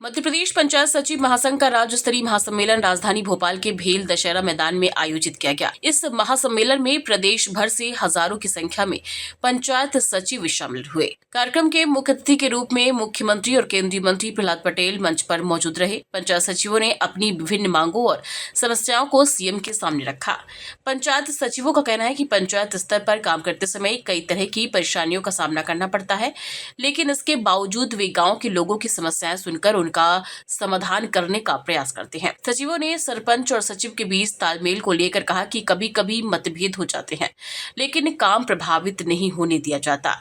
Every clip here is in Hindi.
मध्य प्रदेश पंचायत सचिव महासंघ का राज्य स्तरीय महासम्मेलन राजधानी भोपाल के भेल दशहरा मैदान में आयोजित किया गया। इस महासम्मेलन में प्रदेश भर से हजारों की संख्या में पंचायत सचिव शामिल हुए। कार्यक्रम के मुख्य अतिथि के रूप में मुख्यमंत्री और केंद्रीय मंत्री प्रहलाद पटेल मंच पर मौजूद रहे। पंचायत सचिवों ने अपनी विभिन्न मांगों और समस्याओं को सीएम के सामने रखा। पंचायत सचिवों का कहना है कि पंचायत स्तर पर काम करते समय कई तरह की परेशानियों का सामना करना पड़ता है, लेकिन इसके बावजूद वे गाँव के लोगों की समस्याएं सुनकर का समाधान करने का प्रयास करते हैं। सचिवों ने सरपंच और सचिव के बीच तालमेल को लेकर कहा कि कभी कभी मतभेद हो जाते हैं, लेकिन काम प्रभावित नहीं होने दिया जाता।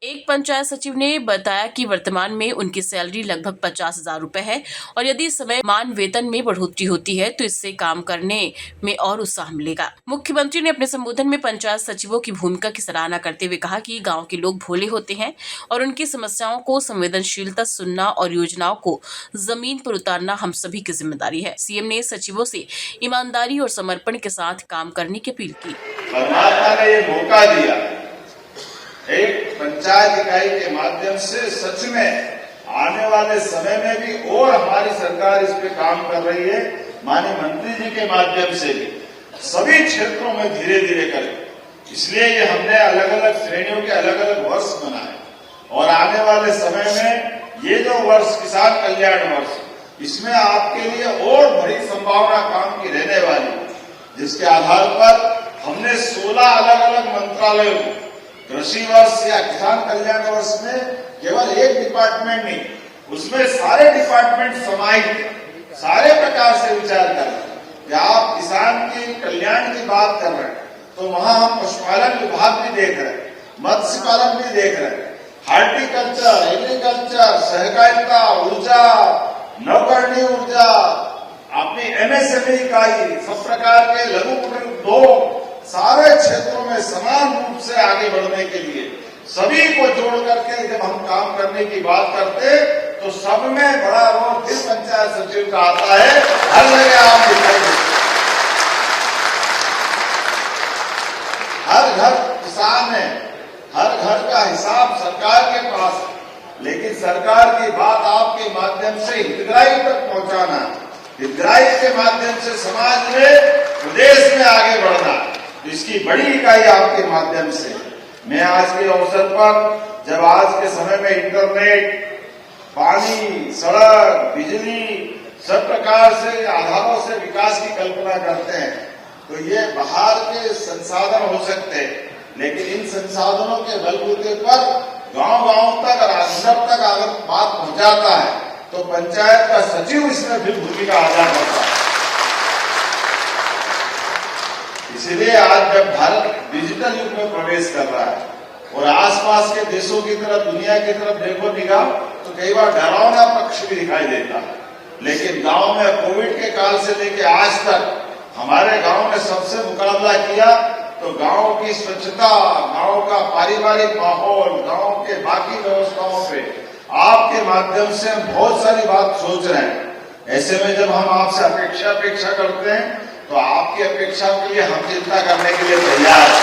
एक पंचायत सचिव ने बताया कि वर्तमान में उनकी सैलरी लगभग 50,000 रुपए है और यदि समयमान वेतन में बढ़ोतरी होती है तो इससे काम करने में और उत्साह मिलेगा। मुख्यमंत्री ने अपने संबोधन में पंचायत सचिवों की भूमिका की सराहना करते हुए कहा कि गाँव के लोग भोले होते हैं और उनकी समस्याओं को संवेदनशीलता सुनना और योजनाओं को जमीन पर उतारना हम सभी की जिम्मेदारी है। सीएम ने सचिवों से ईमानदारी और समर्पण के साथ काम करने की अपील की। परमात्मा ने ये मौका दिया, एक पंचायत इकाई के माध्यम से सच में आने वाले समय में भी और हमारी सरकार इस पे काम कर रही है। माननीय मंत्री जी के माध्यम से भी सभी क्षेत्रों में धीरे धीरे करें। इसलिए ये हमने अलग अलग श्रेणियों के अलग अलग वर्ष बनाए और आने वाले समय में ये जो वर्ष किसान कल्याण वर्ष, इसमें आपके लिए और बड़ी संभावना काम की रहने वाली है, जिसके आधार पर हमने 16 अलग अलग मंत्रालयों को कृषि वर्ष या किसान कल्याण वर्ष में केवल एक डिपार्टमेंट नहीं, उसमें सारे डिपार्टमेंट समाहित सारे प्रकार से विचार कर रहे हैं कि आप किसान के कल्याण की बात कर रहे हैं तो वहां हम पशुपालन विभाग भी देख रहे हैं, मत्स्य पालन भी देख रहे हैं, हार्टिकल्चर, एग्रीकल्चर, सहकारिता, ऊर्जा, नवकरणीय ऊर्जा, अपनी एमएसएमई इकाई, सब प्रकार के लघु कुटीर उद्योग, सारे क्षेत्रों में समान रूप से आगे बढ़ने के लिए सभी को जोड़ करके जब हम काम करने की बात करते तो सब में बड़ा रोल फिर पंचायत सचिव का आता है। हर जगह आप दिखाई देते, हर घर किसान है, हर घर का हिसाब सरकार के पास है, लेकिन सरकार की बात आपके माध्यम से हितग्राही तक पहुंचाना, हितग्राही के माध्यम से समाज में प्रदेश में आगे बढ़ना, तो इसकी बड़ी इकाई आपके माध्यम से। मैं आज के अवसर पर जब आज के समय में इंटरनेट, पानी, सड़क, बिजली सब प्रकार से आधारों से विकास की कल्पना करते हैं तो ये बाहर के संसाधन हो सकते हैं, लेकिन इन संसाधनों के बलबूते पर गांव-गांव तक और अंदर तक अगर बात पहुंचाता है तो पंचायत का सचिव इसमें भी भूमिका अदा करता है। इसीलिए आज जब भारत डिजिटल युग में प्रवेश कर रहा है और आसपास के देशों की तरफ, दुनिया की तरफ देखो निगाह तो कई बार डरावना पक्ष भी दिखाई देता है, लेकिन गांव में कोविड के काल से लेकर आज तक हमारे गांव ने सबसे मुकाबला किया तो गांव की स्वच्छता, गांव का पारिवारिक माहौल, गांव के बाकी व्यवस्थाओं पे आपके माध्यम से हम बहुत सारी बात सोच रहे हैं। ऐसे में जब हम आपसे अपेक्षा करते हैं तो आपकी अपेक्षा के लिए हम चिंता करने के लिए तैयार हैं।